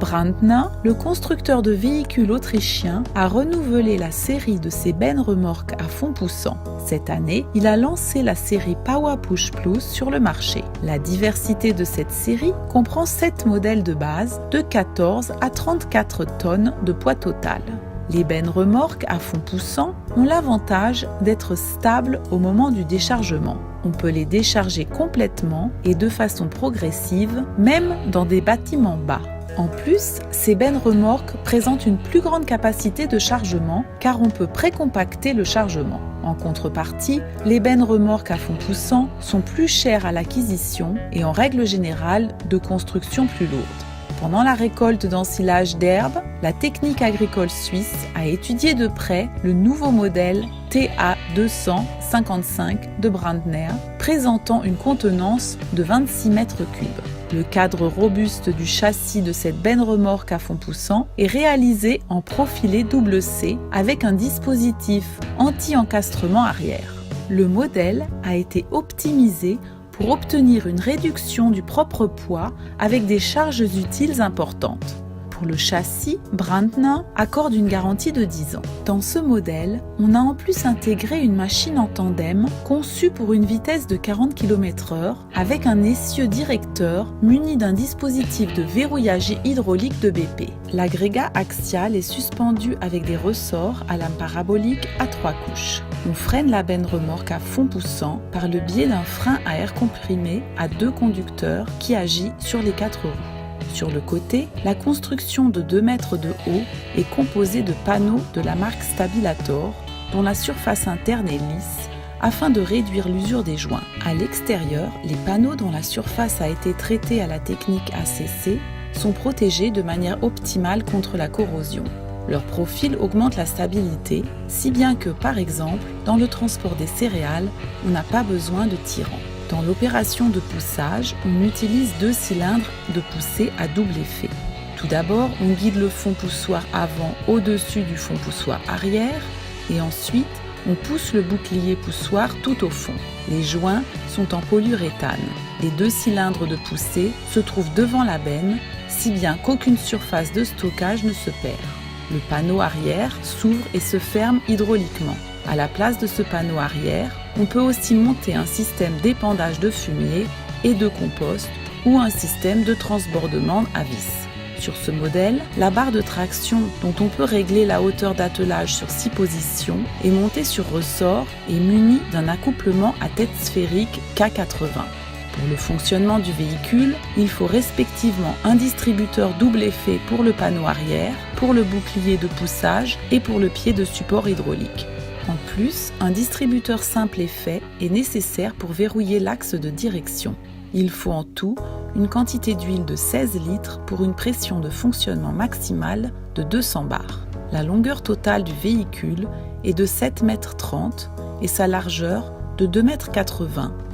Brandner, le constructeur de véhicules autrichien, a renouvelé la série de ses bennes-remorques à fond poussant. Cette année, il a lancé la série PowerPush Plus sur le marché. La diversité de cette série comprend 7 modèles de base de 14 à 34 tonnes de poids total. Les bennes-remorques à fond poussant ont l'avantage d'être stables au moment du déchargement. On peut les décharger complètement et de façon progressive, même dans des bâtiments bas. En plus, ces bennes-remorques présentent une plus grande capacité de chargement car on peut précompacter le chargement. En contrepartie, les bennes-remorques à fond poussant sont plus chères à l'acquisition et en règle générale de construction plus lourde. Pendant la récolte d'ensilage d'herbe, la technique agricole suisse a étudié de près le nouveau modèle TA255 de Brandner, présentant une contenance de 26 mètres cubes. Le cadre robuste du châssis de cette benne-remorque à fond poussant est réalisé en profilé double C avec un dispositif anti-encastrement arrière. Le modèle a été optimisé pour obtenir une réduction du propre poids avec des charges utiles importantes. Pour le châssis, Brandner accorde une garantie de 10 ans. Dans ce modèle, on a en plus intégré une machine en tandem conçue pour une vitesse de 40 km/h avec un essieu directeur muni d'un dispositif de verrouillage hydraulique de BP. L'agrégat axial est suspendu avec des ressorts à lame parabolique à 3 couches. On freine la benne-remorque à fond poussant par le biais d'un frein à air comprimé à 2 conducteurs qui agit sur les 4 roues. Sur le côté, la construction de 2 mètres de haut est composée de panneaux de la marque Stabilator, dont la surface interne est lisse, afin de réduire l'usure des joints. À l'extérieur, les panneaux dont la surface a été traitée à la technique ACC sont protégés de manière optimale contre la corrosion. Leur profil augmente la stabilité, si bien que, par exemple, dans le transport des céréales, on n'a pas besoin de tirant. Dans l'opération de poussage, on utilise 2 cylindres de poussée à double effet. Tout d'abord, on guide le fond poussoir avant au-dessus du fond poussoir arrière et ensuite, on pousse le bouclier poussoir tout au fond. Les joints sont en polyuréthane. Les 2 cylindres de poussée se trouvent devant la benne, si bien qu'aucune surface de stockage ne se perd. Le panneau arrière s'ouvre et se ferme hydrauliquement. À la place de ce panneau arrière, on peut aussi monter un système d'épandage de fumier et de compost ou un système de transbordement à vis. Sur ce modèle, la barre de traction dont on peut régler la hauteur d'attelage sur 6 positions est montée sur ressort et munie d'un accouplement à tête sphérique K80. Pour le fonctionnement du véhicule, il faut respectivement un distributeur double effet pour le panneau arrière, pour le bouclier de poussage et pour le pied de support hydraulique. En plus, un distributeur simple effet est nécessaire pour verrouiller l'axe de direction. Il faut en tout une quantité d'huile de 16 litres pour une pression de fonctionnement maximale de 200 bars. La longueur totale du véhicule est de 7,30 mètres et sa largeur de 2,80 mètres,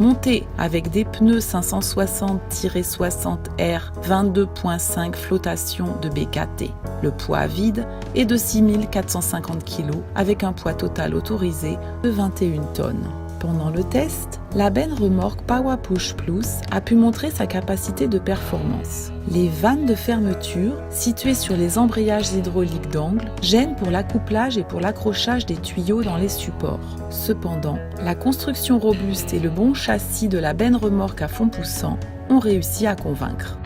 monté avec des pneus 560-60R 22.5 flottation de BKT. Le poids à vide est de 6450 kg avec un poids total autorisé de 21 tonnes. Pendant le test, la benne-remorque PowerPush Plus a pu montrer sa capacité de performance. Les vannes de fermeture, situées sur les embrayages hydrauliques d'angle, gênent pour l'accouplage et pour l'accrochage des tuyaux dans les supports. Cependant, la construction robuste et le bon châssis de la benne-remorque à fond poussant ont réussi à convaincre.